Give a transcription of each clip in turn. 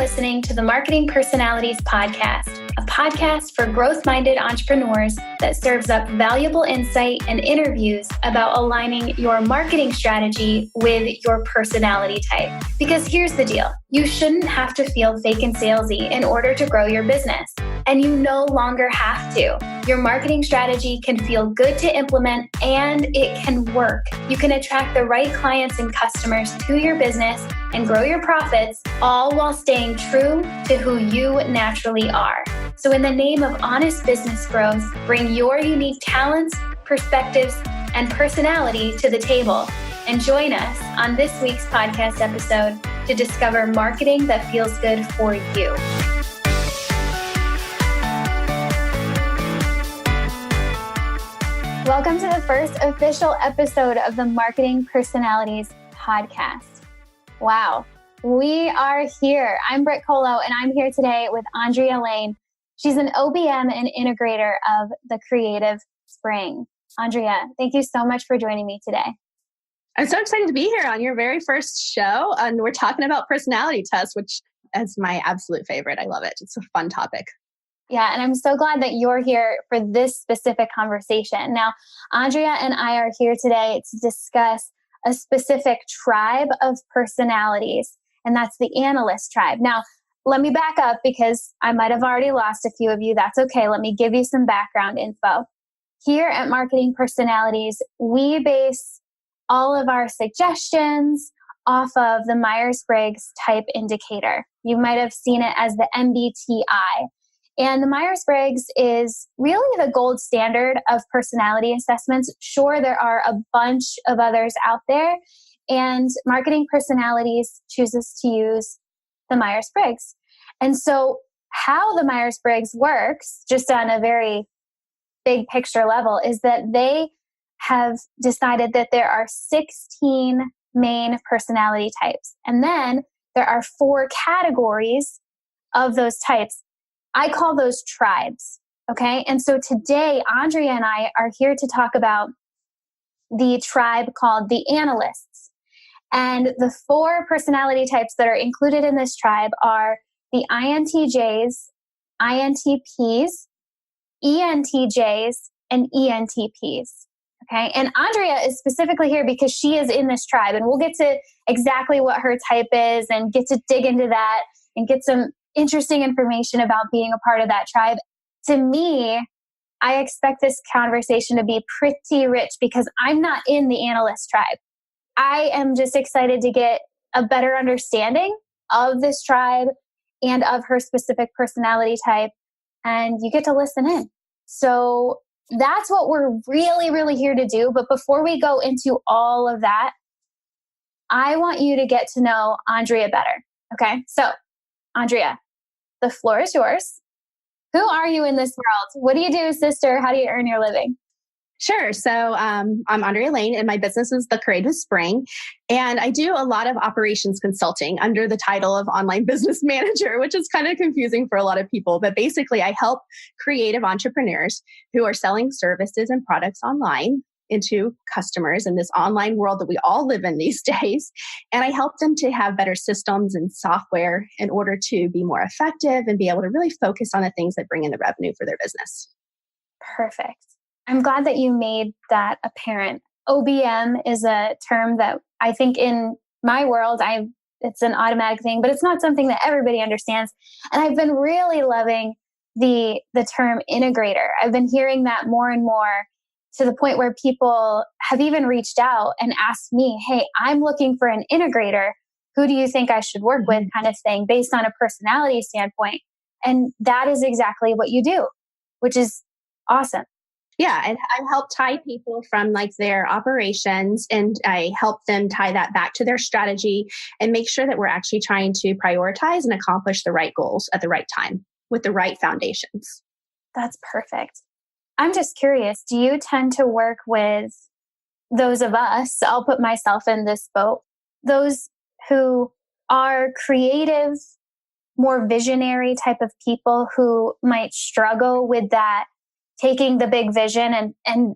listening to the Marketing Personalities Podcast, a podcast for growth-minded entrepreneurs that serves up valuable insight and interviews about aligning your marketing strategy with your personality type. Because here's the deal, you shouldn't have to feel fake and salesy in order to grow your business. And you no longer have to. Your marketing strategy can feel good to implement and it can work. You can attract the right clients and customers to your business and grow your profits, all while staying true to who you naturally are. So in the name of honest business growth, bring your unique talents, perspectives, and personality to the table. And join us on this week's podcast episode to discover marketing that feels good for you. Welcome to the first official episode of the Marketing Personalities Podcast. Wow, we are here. I'm Brit Kolo, and I'm here today with Andrea Layne. She's an OBM and Integrator of the Creative Spring. Andrea, thank you so much for joining me today. I'm so excited to be here on your very first show, and we're talking about personality tests, which is my absolute favorite. I love it. It's a fun topic. Yeah, and I'm so glad that you're here for this specific conversation. Now, Andrea and I are here today to discuss a specific tribe of personalities, and that's the Analyst tribe. Now, let me back up because I might have already lost a few of you. That's okay. Let me give you some background info. Here at Marketing Personalities, we base all of our suggestions off of the Myers-Briggs type indicator. You might have seen it as the MBTI. And the Myers-Briggs is really the gold standard of personality assessments. Sure, there are a bunch of others out there, and Marketing Personalities chooses to use the Myers-Briggs. And so how the Myers-Briggs works, just on a very big picture level, is that they have decided that there are 16 main personality types. And then there are 4 categories of those types. I call those tribes, okay? And so today, Andrea and I are here to talk about the tribe called the Analysts. And the 4 personality types that are included in this tribe are the INTJs, INTPs, ENTJs, and ENTPs, okay? And Andrea is specifically here because she is in this tribe, and we'll get to exactly what her type is and get to dig into that and get some interesting information about being a part of that tribe. To me, I expect this conversation to be pretty rich because I'm not in the Analyst tribe. I am just excited to get a better understanding of this tribe and of her specific personality type, and you get to listen in. So that's what we're really here to do. But before we go into all of that, I want you to get to know Andrea better. Okay, so Andrea, the floor is yours. Who are you in this world? What do you do, sister? How do you earn your living? Sure. So I'm Andrea Layne, and my business is the Creative Spring. And I do a lot of operations consulting under the title of Online Business Manager, which is kind of confusing for a lot of people. But basically, I help creative entrepreneurs who are selling services and products online into customers in this online world that we all live in these days. And I help them to have better systems and software in order to be more effective and be able to really focus on the things that bring in the revenue for their business. Perfect. I'm glad that you made that apparent. OBM is a term that I think in my world, it's an automatic thing, but it's not something that everybody understands. And I've been really loving the term integrator. I've been hearing that more and more, to the point where people have even reached out and asked me, hey, I'm looking for an integrator. Who do you think I should work with, kind of thing, based on a personality standpoint. And that is exactly what you do, which is awesome. Yeah, and I help tie people from like their operations, and I help them tie that back to their strategy and make sure that we're actually trying to prioritize and accomplish the right goals at the right time with the right foundations. That's perfect. I'm just curious, do you tend to work with those of us, I'll put myself in this boat, those who are creative, more visionary type of people who might struggle with that, taking the big vision and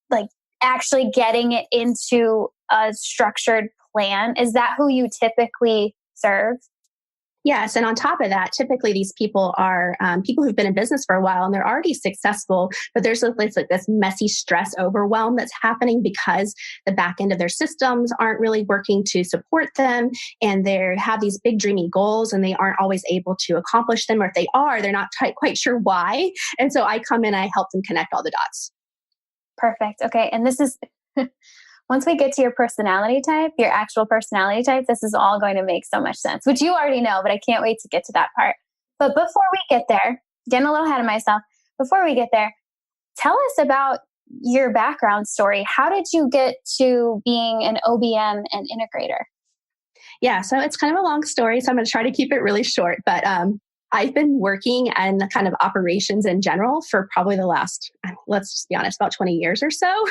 like actually getting it into a structured plan? Is that who you typically serve? Yes. And on top of that, typically these people are people who've been in business for a while and they're already successful, but there's like this messy stress overwhelm that's happening because the back end of their systems aren't really working to support them. And they have these big dreamy goals and they aren't always able to accomplish them. Or if they are, they're not quite sure why. And so I come in, I help them connect all the dots. Perfect. Okay. And this is, once we get to your personality type, your actual personality type, this is all going to make so much sense, which you already know, but I can't wait to get to that part. But before we get there, getting a little ahead of myself, before we get there, tell us about your background story. How did you get to being an OBM and integrator? Yeah, so it's kind of a long story, so I'm going to try to keep it really short. But I've been working in kind of operations in general for probably the last, let's just be honest, about 20 years or so.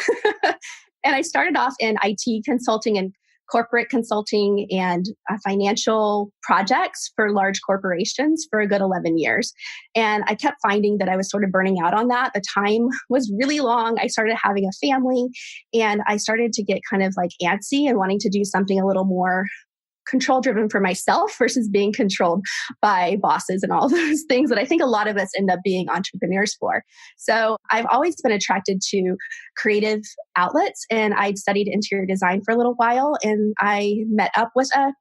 And I started off in IT consulting and corporate consulting and financial projects for large corporations for a good 11 years. And I kept finding that I was sort of burning out on that. The time was really long. I started having a family and I started to get kind of like antsy and wanting to do something a little more control driven for myself versus being controlled by bosses and all those things that I think a lot of us end up being entrepreneurs for. So I've always been attracted to creative outlets and I'd studied interior design for a little while and I met up with a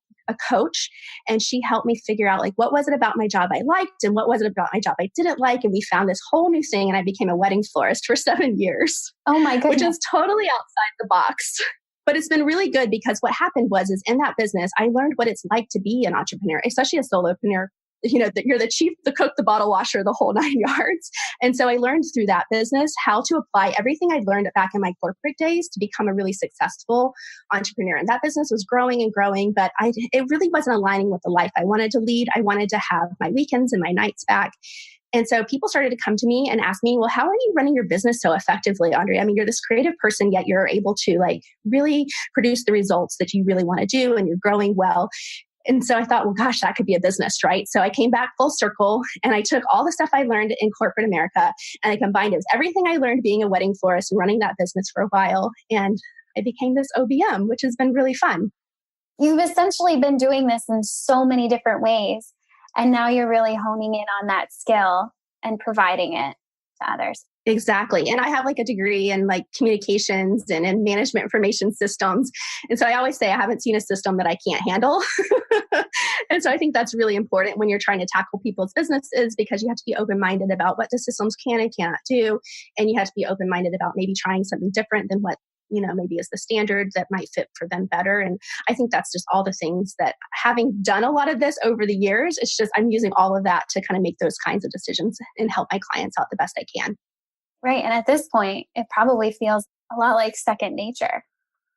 coach and she helped me figure out like what was it about my job I liked and what was it about my job I didn't like. And we found this whole new thing and I became a wedding florist for 7 years. Oh my goodness. Which is totally outside the box. But it's been really good because what happened is in that business, I learned what it's like to be an entrepreneur, especially a solopreneur. You know, that you're the chief, the cook, the bottle washer, the whole 9 yards. And so I learned through that business how to apply everything I'd learned back in my corporate days to become a really successful entrepreneur. And that business was growing and growing, but it really wasn't aligning with the life I wanted to lead. I wanted to have my weekends and my nights back. And so people started to come to me and ask me, well, how are you running your business so effectively, Andrea? I mean, you're this creative person, yet you're able to like really produce the results that you really want to do and you're growing well. And so I thought, well, gosh, that could be a business, right? So I came back full circle and I took all the stuff I learned in corporate America and I combined it with everything I learned being a wedding florist and running that business for a while. And I became this OBM, which has been really fun. You've essentially been doing this in so many different ways. And now you're really honing in on that skill and providing it to others. Exactly. And I have like a degree in like communications and in management information systems. And so I always say I haven't seen a system that I can't handle. And so I think that's really important when you're trying to tackle people's businesses because you have to be open-minded about what the systems can and cannot do. And you have to be open-minded about maybe trying something different than what maybe is the standard that might fit for them better. And I think that's just all the things that having done a lot of this over the years, it's just I'm using all of that to kind of make those kinds of decisions and help my clients out the best I can. Right. And at this point, it probably feels a lot like second nature.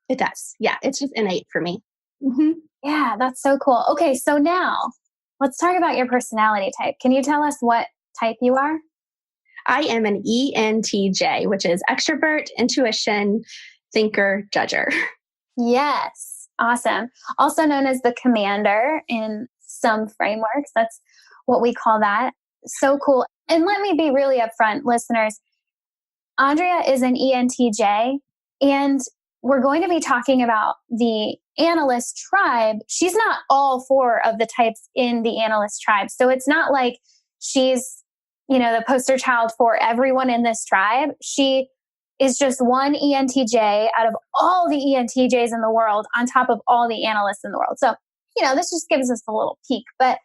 It does. Yeah. It's just innate for me. Mm-hmm. Yeah, that's so cool. Okay. So now let's talk about your personality type. Can you tell us what type you are? I am an ENTJ, which is extrovert, intuition, thinker, judger. Yes. Awesome. Also known as the commander in some frameworks. That's what we call that. So cool. And let me be really upfront, listeners. Andrea is an ENTJ, and we're going to be talking about the Analyst tribe. She's not all 4 of the types in the Analyst tribe. So it's not like she's, the poster child for everyone in this tribe. She is just one ENTJ out of all the ENTJs in the world on top of all the analysts in the world. So, this just gives us a little peek. But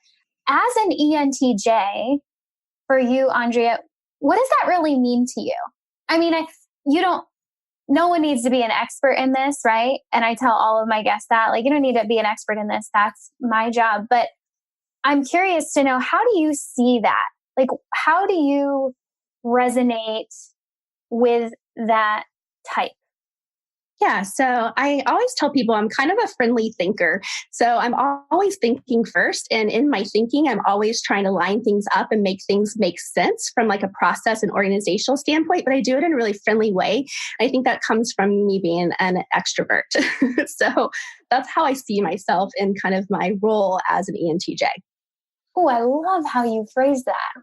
as an ENTJ, for you, Andrea, what does that really mean to you? I mean, no one needs to be an expert in this, right? And I tell all of my guests that, you don't need to be an expert in this. That's my job. But I'm curious to know, how do you see that? How do you resonate with that type? Yeah. So I always tell people I'm kind of a friendly thinker. So I'm always thinking first. And in my thinking, I'm always trying to line things up and make things make sense from like a process and organizational standpoint, but I do it in a really friendly way. I think that comes from me being an extrovert. So that's how I see myself in kind of my role as an ENTJ. Oh, I love how you phrase that.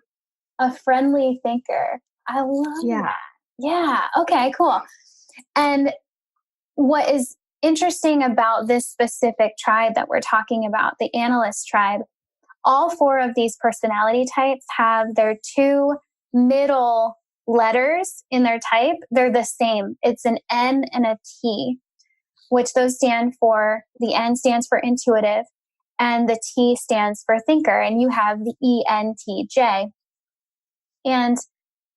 A friendly thinker. I love that. Yeah. Okay, cool. And what is interesting about this specific tribe that we're talking about, the Analyst tribe, all four of these personality types have their two middle letters in their type. They're the same. It's an N and a T, which those stand for, the N stands for intuitive and the T stands for thinker. And you have the ENTJ. And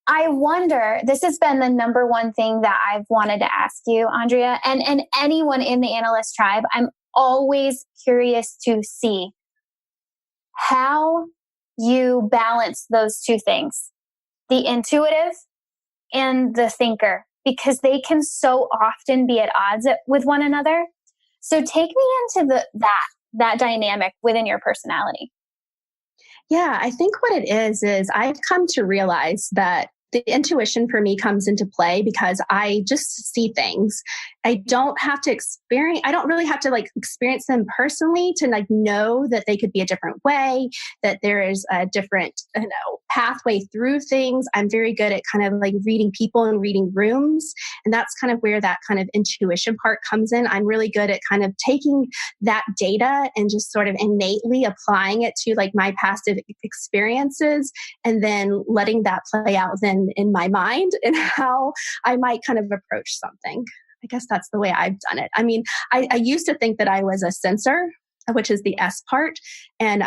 I wonder, this has been the number one thing that I've wanted to ask you, Andrea, and anyone in the Analyst tribe. I'm always curious to see how you balance those two things, the intuitive and the thinker, because they can so often be at odds with one another. So take me into that dynamic within your personality. Yeah, I think what it is I've come to realize that the intuition for me comes into play because I just see things. I don't really have to experience them personally to know that they could be a different way, that there is a different, pathway through things. I'm very good at kind of reading people and reading rooms. And that's kind of where that kind of intuition part comes in. I'm really good at kind of taking that data and just sort of innately applying it to my past experiences and then letting that play out then in my mind and how I might kind of approach something. I guess that's the way I've done it. I mean, I used to think that I was a sensor, which is the S part. And,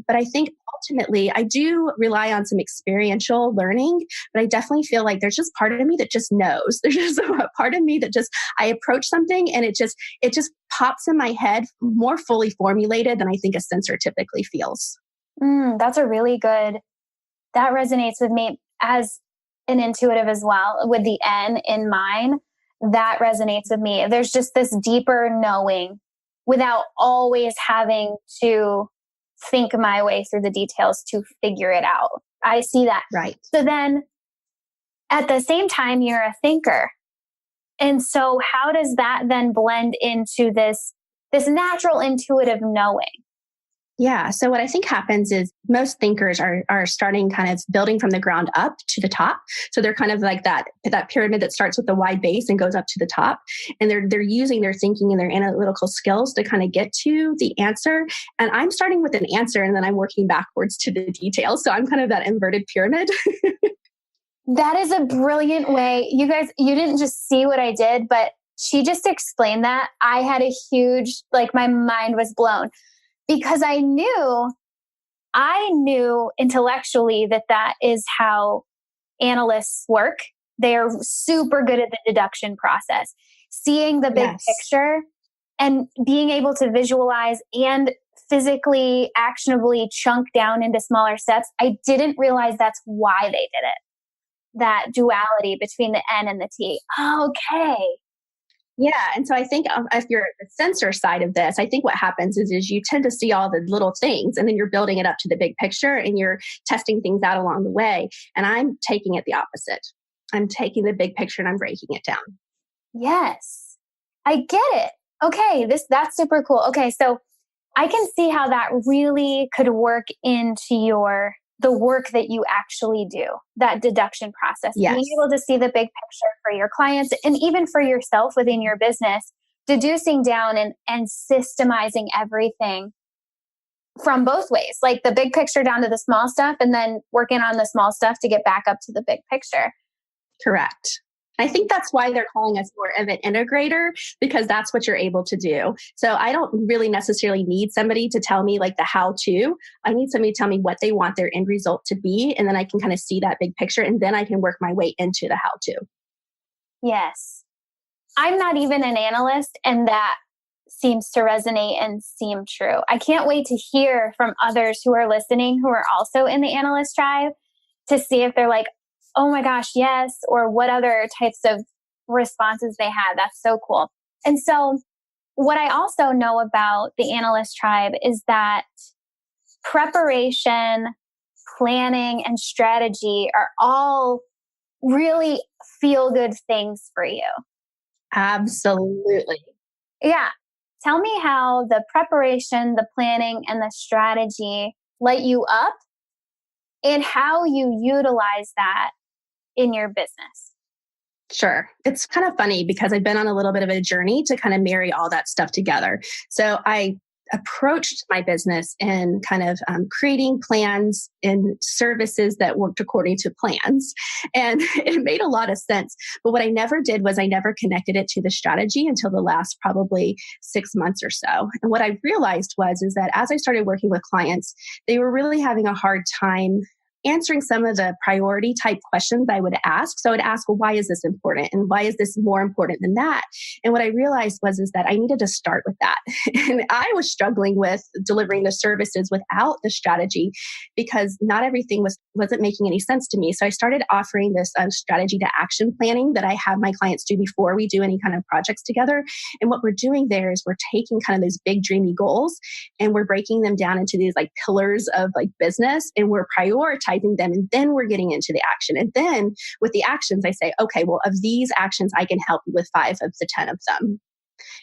but I think ultimately I do rely on some experiential learning, but I definitely feel like there's just part of me that just knows. There's just a part of me that I approach something and it just pops in my head more fully formulated than I think a sensor typically feels. That's a really good, that resonates with me as an intuitive as well, with the N in mine. That resonates with me. There's just this deeper knowing without always having to think my way through the details to figure it out. I see that. Right. So then at the same time, you're a thinker. And so how does that then blend into this natural intuitive knowing? Yeah. So what I think happens is most thinkers are starting kind of building from the ground up to the top. So they're kind of like that pyramid that starts with the wide base and goes up to the top. And they're using their thinking and their analytical skills to kind of get to the answer. And I'm starting with an answer and then I'm working backwards to the details. So I'm kind of that inverted pyramid. That is a brilliant way. You guys, you didn't just see what I did, but she just explained that. I had a huge, my mind was blown. Because I knew intellectually that is how analysts work. They are super good at the deduction process, seeing the big picture and being able to visualize and physically, actionably chunk down into smaller steps. I didn't realize that's why they did it. That duality between the N and the T. Okay. Yeah. And so I think if you're the sensor side of this, I think what happens is you tend to see all the little things and then you're building it up to the big picture and you're testing things out along the way. And I'm taking it the opposite. I'm taking the big picture and I'm breaking it down. Yes. I get it. Okay. That's super cool. Okay. So I can see how that really could work into the work that you actually do, that deduction process, being able to see the big picture for your clients and even for yourself within your business, deducing down and systemizing everything from both ways, like the big picture down to the small stuff and then working on the small stuff to get back up to the big picture. Correct. I think that's why they're calling us more of an integrator, because that's what you're able to do. So I don't really necessarily need somebody to tell me the how to. I need somebody to tell me what they want their end result to be. And then I can kind of see that big picture and then I can work my way into the how to. Yes. I'm not even an analyst and that seems to resonate and seem true. I can't wait to hear from others who are listening who are also in the analyst tribe to see if they're like, oh my gosh, yes, or what other types of responses they had. That's so cool. And so what I also know about the analyst tribe is that preparation, planning, and strategy are all really feel-good things for you. Absolutely. Yeah. Tell me how the preparation, the planning, and the strategy light you up and how you utilize that in your business. Sure. It's kind of funny because I've been on a little bit of a journey to kind of marry all that stuff together. So approached my business and kind of creating plans and services that worked according to plans. And it made a lot of sense. But what I never did was I never connected it to the strategy until the last probably 6 months or so. And what I realized is that as I started working with clients, they were really having a hard time answering some of the priority type questions I would ask. So I would ask, well, why is this important? And why is this more important than that? And what I realized is that I needed to start with that. And I was struggling with delivering the services without the strategy because not everything wasn't making any sense to me. So I started offering this strategy to action planning that I have my clients do before we do any kind of projects together. And what we're doing there is we're taking kind of those big dreamy goals and we're breaking them down into these like pillars of like business, and we're prioritizing them, and then we're getting into the action. And then with the actions, I say, okay, well, of these actions, I can help you with 5 of the 10 of them.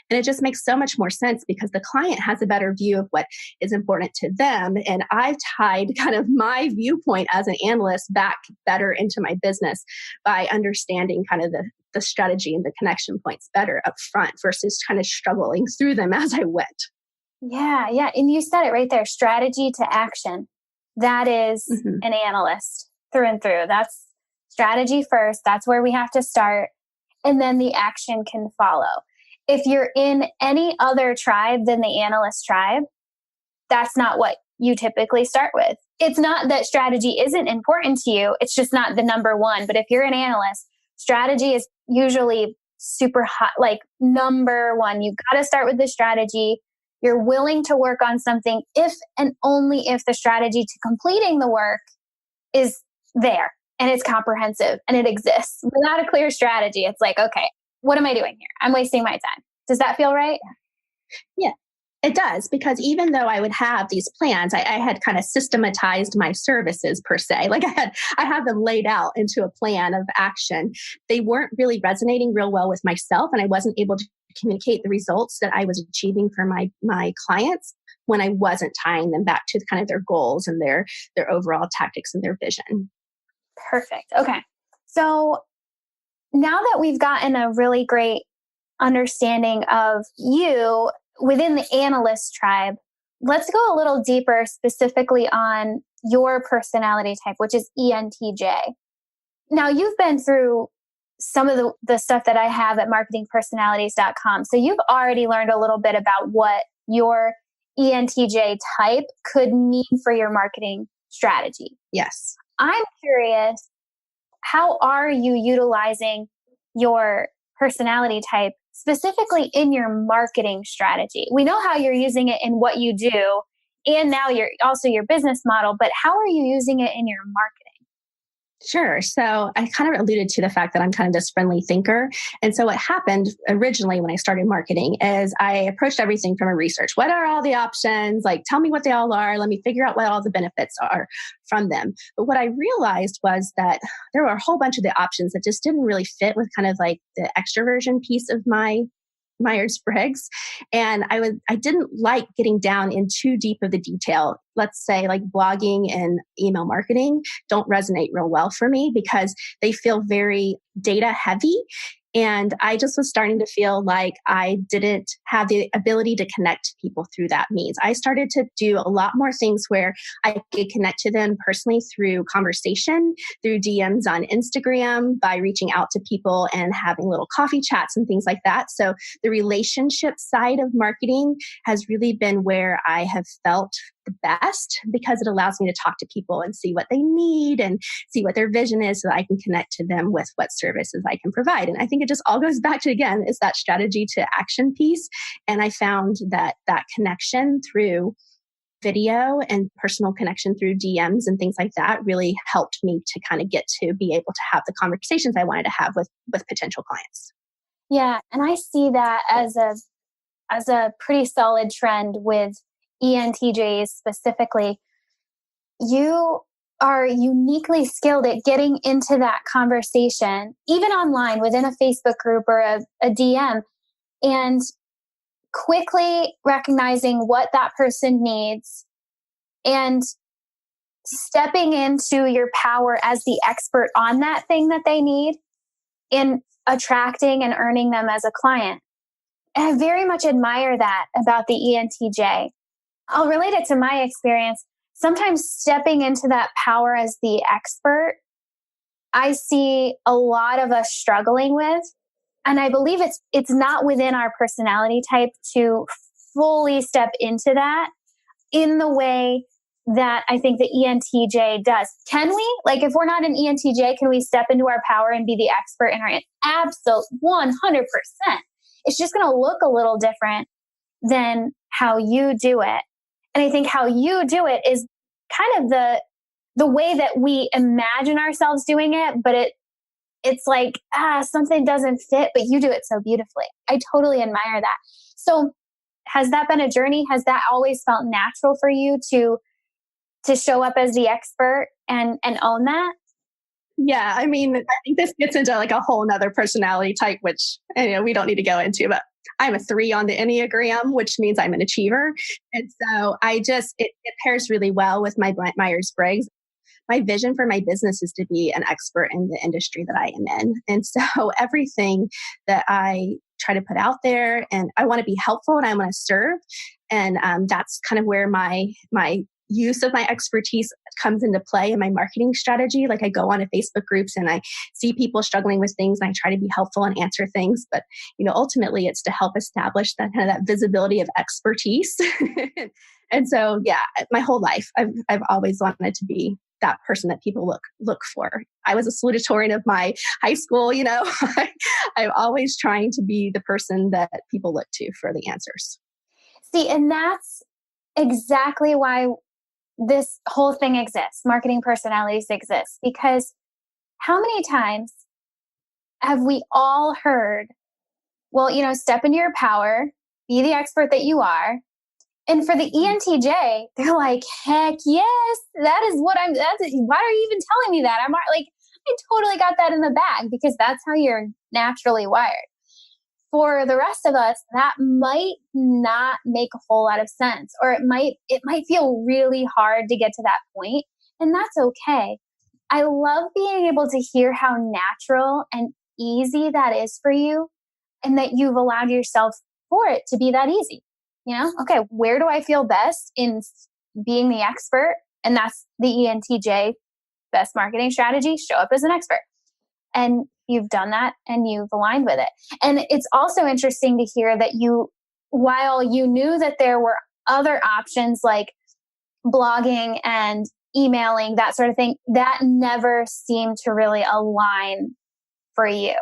And it just makes so much more sense because the client has a better view of what is important to them. And I've tied kind of my viewpoint as an analyst back better into my business by understanding kind of the strategy and the connection points better up front versus kind of struggling through them as I went. Yeah. And you said it right there, strategy to action. That is an analyst through and through. That's strategy first. That's where we have to start. And then the action can follow. If you're in any other tribe than the analyst tribe, that's not what you typically start with. It's not that strategy isn't important to you. It's just not the number one. But if you're an analyst, strategy is usually super hot, like number one. You got to start with the strategy. You're willing to work on something if and only if the strategy to completing the work is there and it's comprehensive and it exists. Without a clear strategy, it's like, okay, what am I doing here? I'm wasting my time. Does that feel right? Yeah, it does. Because even though I would have these plans, I had kind of systematized my services per se. Like I had them laid out into a plan of action. They weren't really resonating real well with myself, and I wasn't able to communicate the results that I was achieving for my clients when I wasn't tying them back to kind of their goals and their overall tactics and their vision. Perfect. Okay. So now that we've gotten a really great understanding of you within the analyst tribe, let's go a little deeper specifically on your personality type, which is ENTJ. Now, you've been through some of the stuff that I have at marketingpersonalities.com. So you've already learned a little bit about what your ENTJ type could mean for your marketing strategy. Yes. I'm curious, how are you utilizing your personality type specifically in your marketing strategy? We know how you're using it in what you do, and now you're also your business model, but how are you using it in your marketing? Sure. So I kind of alluded to the fact that I'm kind of this friendly thinker. And so what happened originally when I started marketing is I approached everything from a research. What are all the options? Like, tell me what they all are. Let me figure out what all the benefits are from them. But what I realized was that there were a whole bunch of the options that just didn't really fit with kind of like the extroversion piece of my Myers-Briggs. And I didn't like getting down in too deep of the detail. Let's say like blogging and email marketing don't resonate real well for me because they feel very data heavy. And I just was starting to feel like I didn't have the ability to connect to people through that means. I started to do a lot more things where I could connect to them personally through conversation, through DMs on Instagram, by reaching out to people and having little coffee chats and things like that. So the relationship side of marketing has really been where I have felt the best because it allows me to talk to people and see what they need and see what their vision is so that I can connect to them with what services I can provide. And I think it just all goes back to, again, it's that strategy to action piece. And I found that connection through video and personal connection through DMs and things like that really helped me to kind of get to be able to have the conversations I wanted to have with potential clients. Yeah. And I see that as a pretty solid trend with ENTJs specifically. You are uniquely skilled at getting into that conversation, even online within a Facebook group or a DM, and quickly recognizing what that person needs and stepping into your power as the expert on that thing that they need and attracting and earning them as a client. And I very much admire that about the ENTJ. I'll relate it to my experience. Sometimes stepping into that power as the expert, I see a lot of us struggling with. And I believe it's not within our personality type to fully step into that in the way that I think the ENTJ does. Can we? Like, if we're not an ENTJ, can we step into our power and be the expert in our absolute 100%? It's just going to look a little different than how you do it. And I think how you do it is kind of the way that we imagine ourselves doing it, but it's like, something doesn't fit, but you do it so beautifully. I totally admire that. So has that been a journey? Has that always felt natural for you to show up as the expert and own that? Yeah, I mean, I think this gets into like a whole nother personality type, which we don't need to go into, but I'm a 3 on the Enneagram, which means I'm an achiever. And so it pairs really well with my Myers-Briggs. My vision for my business is to be an expert in the industry that I am in. And so everything that I try to put out there, and I want to be helpful and I want to serve. And that's kind of where my use of my expertise comes into play in my marketing strategy. Like I go on to Facebook groups and I see people struggling with things and I try to be helpful and answer things. But, ultimately it's to help establish that kind of that visibility of expertise. And so, yeah, my whole life, I've always wanted to be that person that people look for. I was a salutatorian of my high school, I'm always trying to be the person that people look to for the answers. See, and that's exactly why this whole thing exists. Marketing personalities exist, because how many times have we all heard, well, step into your power, be the expert that you are. And for the ENTJ, they're like, heck yes, why are you even telling me that? I totally got that in the bag, because that's how you're naturally wired. For the rest of us, that might not make a whole lot of sense, or it might feel really hard to get to that point, and that's okay. I love being able to hear how natural and easy that is for you, and that you've allowed yourself for it to be that easy. Okay, where do I feel best in being the expert? And that's the ENTJ best marketing strategy: show up as an expert. And you've done that and you've aligned with it. And it's also interesting to hear that while you knew that there were other options like blogging and emailing, that sort of thing, that never seemed to really align for you.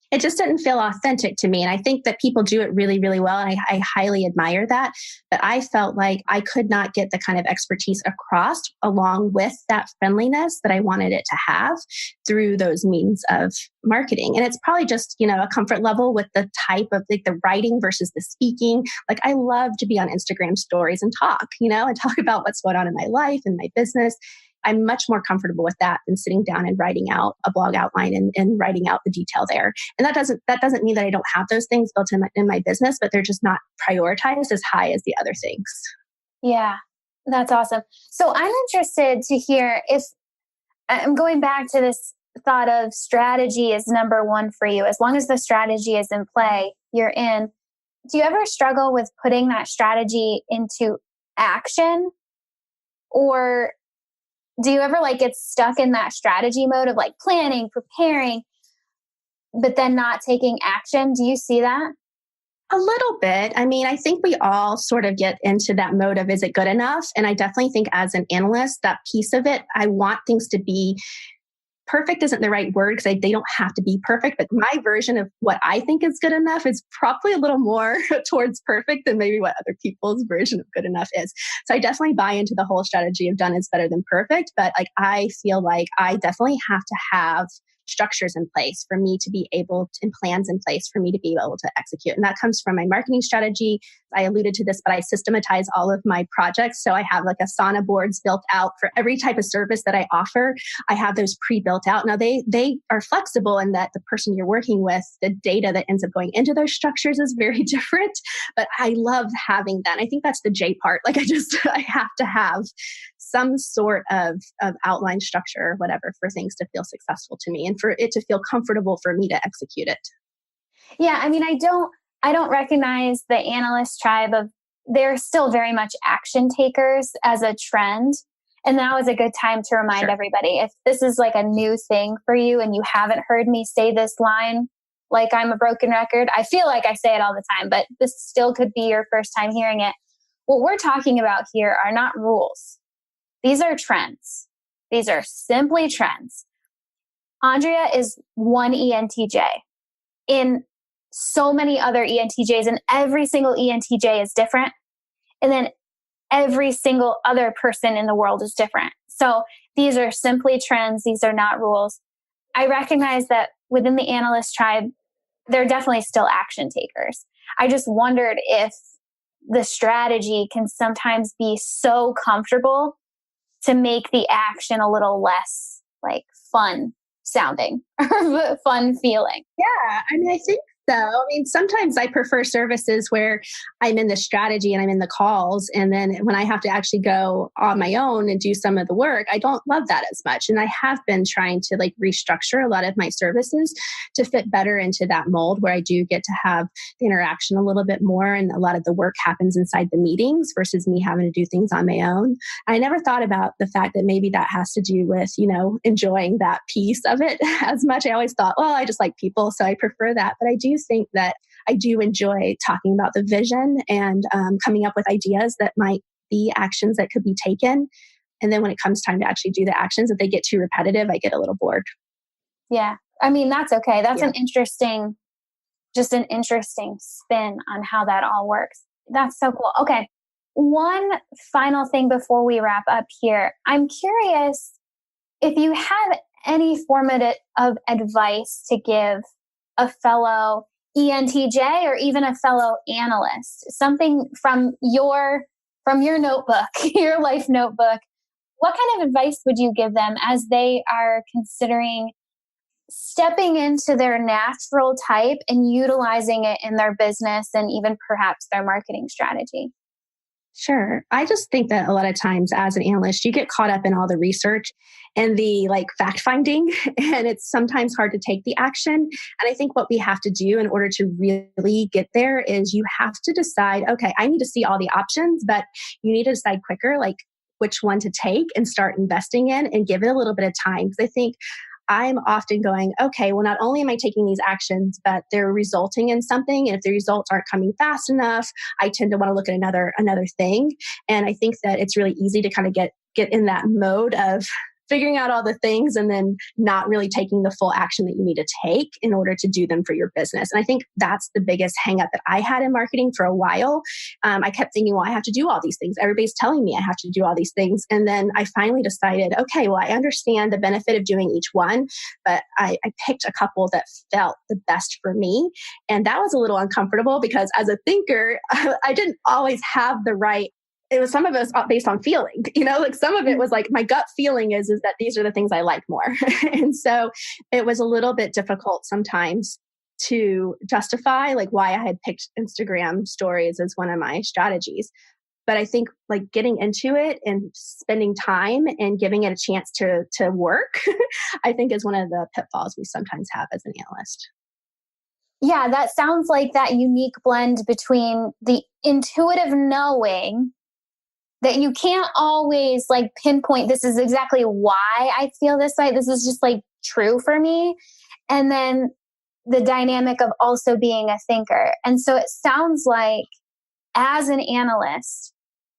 It just didn't feel authentic to me. And I think that people do it really, really well. And I highly admire that. But I felt like I could not get the kind of expertise across along with that friendliness that I wanted it to have through those means of marketing. And it's probably just, a comfort level with the type of like the writing versus the speaking. Like I love to be on Instagram stories and talk, and talk about what's going on in my life and my business. I'm much more comfortable with that than sitting down and writing out a blog outline and writing out the detail there. And that doesn't mean that I don't have those things built in my business, but they're just not prioritized as high as the other things. Yeah, that's awesome. So I'm interested to hear, if I'm going back to this thought of strategy is number one for you. As long as the strategy is in play, you're in. Do you ever struggle with putting that strategy into action? Or do you ever get stuck in that strategy mode of planning, preparing, but then not taking action? Do you see that? A little bit. I mean, I think we all sort of get into that mode of, is it good enough? And I definitely think as an analyst, that piece of it, I want things to be perfect isn't the right word, because they don't have to be perfect, but my version of what I think is good enough is probably a little more towards perfect than maybe what other people's version of good enough is. So I definitely buy into the whole strategy of done is better than perfect, but I feel like I definitely have to have structures in place for me to be able to, and plans in place for me to be able to execute. And that comes from my marketing strategy. I alluded to this, but I systematize all of my projects. So I have Asana boards built out for every type of service that I offer. I have those pre-built out. Now they are flexible in that the person you're working with, the data that ends up going into those structures is very different, but I love having that. And I think that's the J part. I have to have some sort of outline structure or whatever for things to feel successful to me and for it to feel comfortable for me to execute it. Yeah. I mean, I don't recognize the analyst tribe of they're still very much action takers as a trend. And now is a good time to remind everybody, if this is like a new thing for you and you haven't heard me say this line, like I'm a broken record, I feel like I say it all the time, but this still could be your first time hearing it. What we're talking about here are not rules. These are trends. These are simply trends. Andrea is one ENTJ in so many other ENTJs, and every single ENTJ is different. And then every single other person in the world is different. So these are simply trends. These are not rules. I recognize that within the analyst tribe, they're definitely still action takers. I just wondered if the strategy can sometimes be so comfortable to make the action a little less like fun sounding or fun feeling. Yeah, I mean, I think so. I mean, sometimes I prefer services where I'm in the strategy and I'm in the calls. And then when I have to actually go on my own and do some of the work, I don't love that as much. And I have been trying to like restructure a lot of my services to fit better into that mold where I do get to have the interaction a little bit more. And a lot of the work happens inside the meetings versus me having to do things on my own. I never thought about the fact that maybe that has to do with, enjoying that piece of it as much. I always thought, well, I just like people, so I prefer that. But I do think that I do enjoy talking about the vision and coming up with ideas that might be actions that could be taken. And then when it comes time to actually do the actions, if they get too repetitive, I get a little bored. Yeah. I mean, that's okay. That's an interesting spin on how that all works. That's so cool. Okay. One final thing before we wrap up here. I'm curious if you have any formative of advice to give a fellow ENTJ or even a fellow analyst, something from your notebook, your life notebook. What kind of advice would you give them as they are considering stepping into their natural type and utilizing it in their business and even perhaps their marketing strategy? Sure. I just think that a lot of times as an analyst, you get caught up in all the research and the fact finding, and it's sometimes hard to take the action. And I think what we have to do in order to really get there is you have to decide, okay, I need to see all the options, but you need to decide quicker, which one to take and start investing in and give it a little bit of time. Because I think I'm often going, okay, well, not only am I taking these actions, but they're resulting in something. And if the results aren't coming fast enough, I tend to want to look at another thing. And I think that it's really easy to kind of get in that mode of figuring out all the things and then not really taking the full action that you need to take in order to do them for your business. And I think that's the biggest hang up that I had in marketing for a while. I kept thinking, well, I have to do all these things. Everybody's telling me I have to do all these things. And then I finally decided, okay, well, I understand the benefit of doing each one, but I picked a couple that felt the best for me. And that was a little uncomfortable because as a thinker, I didn't always have the right. It was some of it was based on feeling, some of it was like my gut feeling is that these are the things I like more. And so it was a little bit difficult sometimes to justify why I had picked Instagram stories as one of my strategies. But I think getting into it and spending time and giving it a chance to work, I think is one of the pitfalls we sometimes have as an analyst. Yeah, that sounds like that unique blend between the intuitive knowing that you can't always pinpoint this is exactly why I feel this way. This is just true for me. And then the dynamic of also being a thinker. And so it sounds like as an analyst,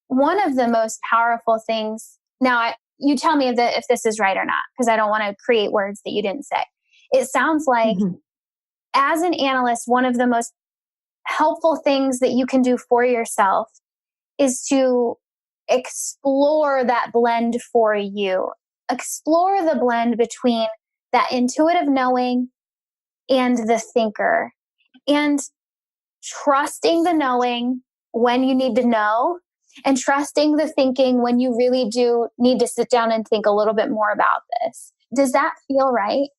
one of the most powerful things, now you tell me if this is right or not, because I don't want to create words that you didn't say. It sounds like as an analyst, one of the most helpful things that you can do for yourself is to explore that blend for you. Explore the blend between that intuitive knowing and the thinker, and trusting the knowing when you need to know, and trusting the thinking when you really do need to sit down and think a little bit more about this. Does that feel right?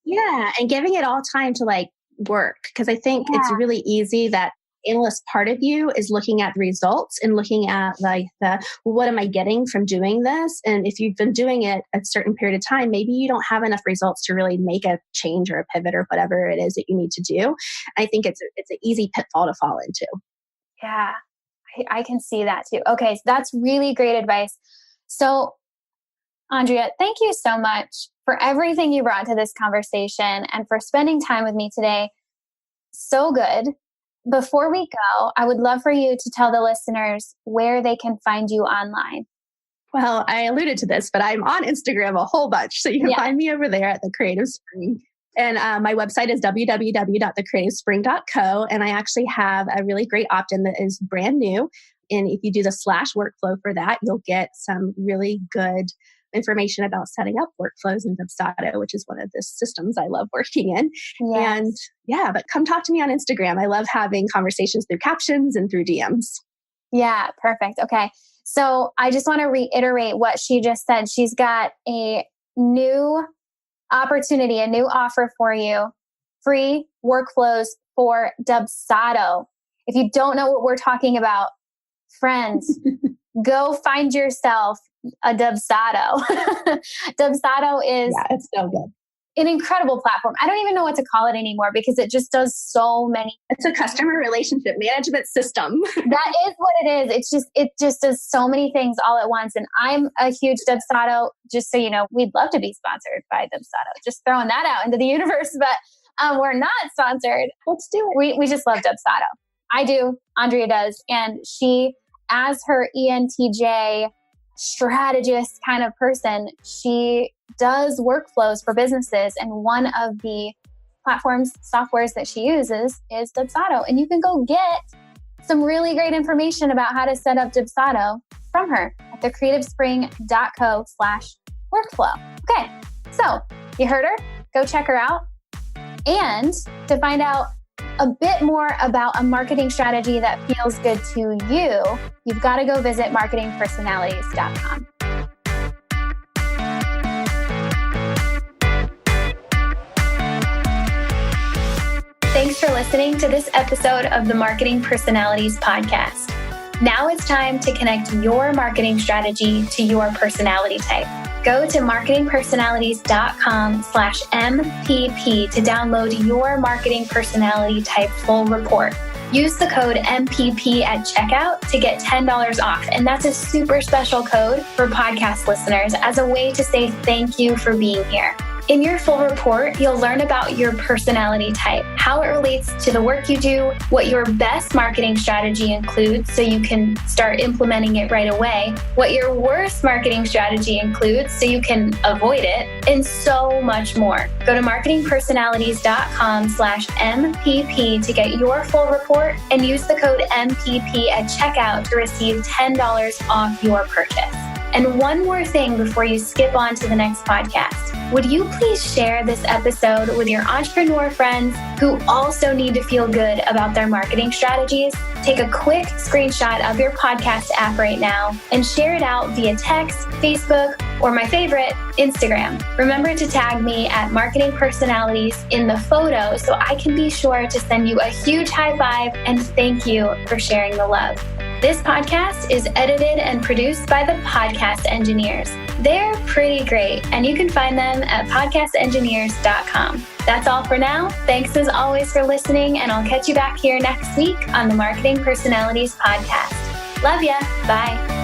Yeah. And giving it all time to work. Because I think it's really easy that analyst part of you is looking at the results and looking at what am I getting from doing this? And if you've been doing it a certain period of time, maybe you don't have enough results to really make a change or a pivot or whatever it is that you need to do. I think it's an easy pitfall to fall into. Yeah, I can see that too. Okay, so that's really great advice. So, Andrea, thank you so much for everything you brought to this conversation and for spending time with me today. So good. Before we go, I would love for you to tell the listeners where they can find you online. Well, I alluded to this, but I'm on Instagram a whole bunch. So you can find me over there at The Creative Spring. And my website is www.thecreativespring.co. And I actually have a really great opt-in that is brand new. And if you do the /workflow for that, you'll get some really good information about setting up workflows in Dubsado, which is one of the systems I love working in. Yes. And but come talk to me on Instagram. I love having conversations through captions and through DMs. Yeah, perfect. Okay. So I just want to reiterate what she just said. She's got a new opportunity, a new offer for you, free workflows for Dubsado. If you don't know what we're talking about, friends, go find yourself a Dubsado. Dubsado is it's so good. An incredible platform. I don't even know what to call it anymore because it just does so many. It's a customer relationship management system. That is what it is. It just does so many things all at once. And I'm a huge Dubsado. Just so you know, we'd love to be sponsored by Dubsado. Just throwing that out into the universe, but we're not sponsored. Let's do it. We just love Dubsado. I do. Andrea does, and she, as her ENTJ strategist kind of person, she does workflows for businesses. And one of the softwares that she uses is Dubsado. And you can go get some really great information about how to set up Dubsado from her at thecreativespring.co/workflow. Okay, so you heard her. Go check her out. And to find out a bit more about a marketing strategy that feels good to you, you've got to go visit marketingpersonalities.com. Thanks for listening to this episode of the Marketing Personalities Podcast. Now it's time to connect your marketing strategy to your personality type. Go to marketingpersonalities.com/MPP to download your marketing personality type full report. Use the code MPP at checkout to get $10 off. And that's a super special code for podcast listeners as a way to say thank you for being here. In your full report, you'll learn about your personality type, how it relates to the work you do, what your best marketing strategy includes so you can start implementing it right away, what your worst marketing strategy includes so you can avoid it, and so much more. Go to marketingpersonalities.com/MPP to get your full report and use the code MPP at checkout to receive $10 off your purchase. And one more thing before you skip on to the next podcast. Would you please share this episode with your entrepreneur friends who also need to feel good about their marketing strategies? Take a quick screenshot of your podcast app right now and share it out via text, Facebook, or my favorite, Instagram. Remember to tag me at Marketing Personalities in the photo so I can be sure to send you a huge high five and thank you for sharing the love. This podcast is edited and produced by the Podcast Engineers. They're pretty great, and you can find them at podcastengineers.com. That's all for now. Thanks as always for listening, and I'll catch you back here next week on the Marketing Personalities Podcast. Love ya. Bye.